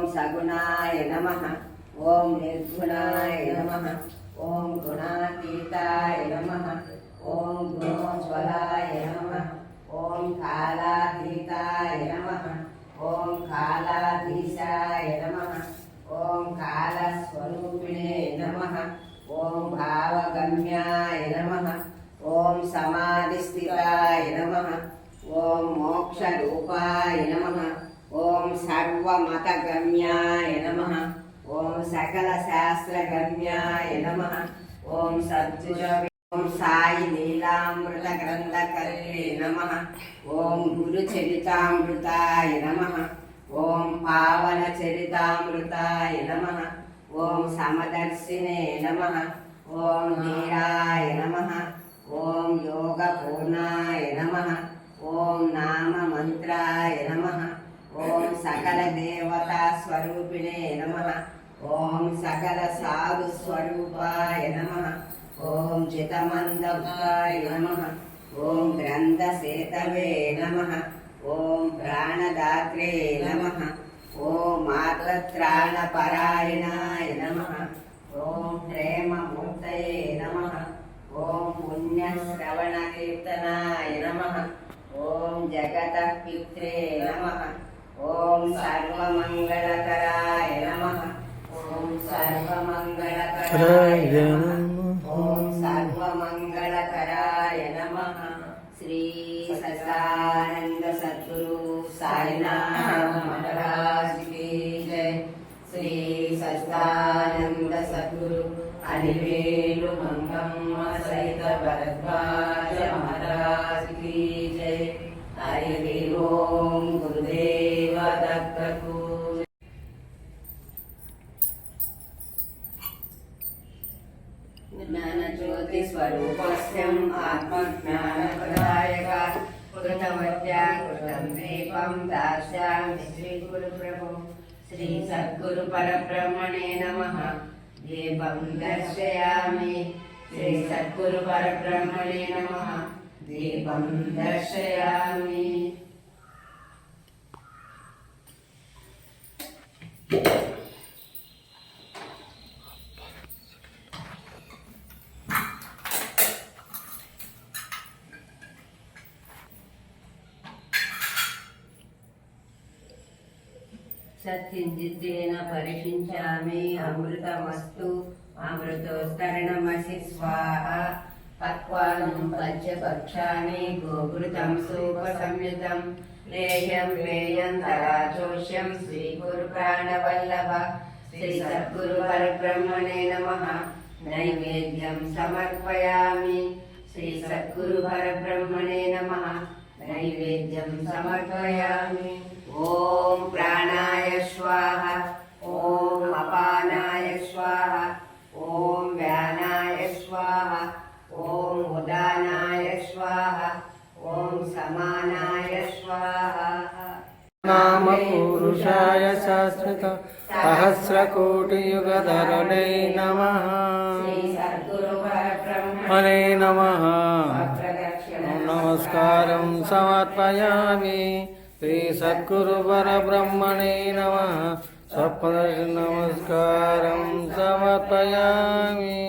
सगुणाय नमः। ओम निर्गुणाय नमः। ओम गुणातीताय नमः। ओम गुणोज्वलाय नमः। ओम कालातीताय नमः। ओम कालाधीशाय नमः। ओम कालस्वरूपिणे नमः। ओम भावगम्याय नमः। ओम समाधिस्थिताय नमः। ओम मोक्षरूपाय नमः। ओम सर्वमतगम्याय नमः। ओम सकलशास्त्रगम्याय नमः। ओम सद्गुर ओम साई लीलामृतग्रन्थकर्त्रे नमः। ओम गुरुचरितामृताय नमः। ओम पावनचरितामृताय नमः। ओम समदर्शिने नमः। ओम धीराय नमः। ओम योगपूर्णाय नमः। ओम नाममन्त्राय नमः। ओम सकल देवता स्वरूपिणे नमः। ओम सकल साधु स्वरूपाय नमः। ओम चितमन्दकाय नमः। ओम ग्रन्थसेतवे नमः। ओम प्राणदात्रे नमः। ओम मातत्राणपरायणाय नमः। ओम प्रेममूर्तये नमः। ओम पुण्यश्रवणकीर्तनाय नमः। ओम जगतः पित्रे नमः। ओम सर्वमंगलकराय नमः। ओम सर्वमंगलकराय नमः। ओम सर्वमंगलकराय नमः। श्री सच्चिदानंद सद्गुरु साईनाथ महाराज की जय। श्री सच्चिदानंद सद्गुरु अलिवेलु मंगम्म सहित भरद्वाज महाराज की जय। हरि ओम गुरुदेव दत्तको। ज्ञान ज्योति स्वरूपस्यम् आत्मज्ञानप्रदायक कृतवत्या कृतं दीपं दास्यामि श्री गुरुप्रभो। श्री सद्गुरु परब्रह्मणे नमः। दीपं दर्शयामि। श्री सद्गुरु परब्रह्मणे नमः। दीपं दर्शयामि। सत्सिद्धितेन परिषिञ्चामि अमृतमस्तु अमृतोस्तरणमसि स्वाहा। पक्वानं पञ्चभक्षाणि गोघृतं सूपसंयुतं लेह्यं पेयं तराचोष्यं श्रीगुरुप्राणवल्लभ। श्री सद्गुरु परब्रह्मणे नमः। नैवेद्यं समर्पयामि। श्री सद्गुरु परब्रह्मणे नमः। नैवेद्यं समर्पयामि। ओम प्राणाय स्वाहा। ओम अपानाय स्वाहा। ओम व्यानाय स्वाहा। ओम उदानाय स्वाहा। ओम समानाय स्वाहा। नाम पुरुषाय शाश्वत सहस्रकोटियुगधरणे नमः। श्री सद्गुरु परब्रह्मणे नमः। नमस्कारं समर्पयामि। श्री सद्गुरु परब्रह्मणे नमः। सप्तदश नमस्कारं समर्पयामि।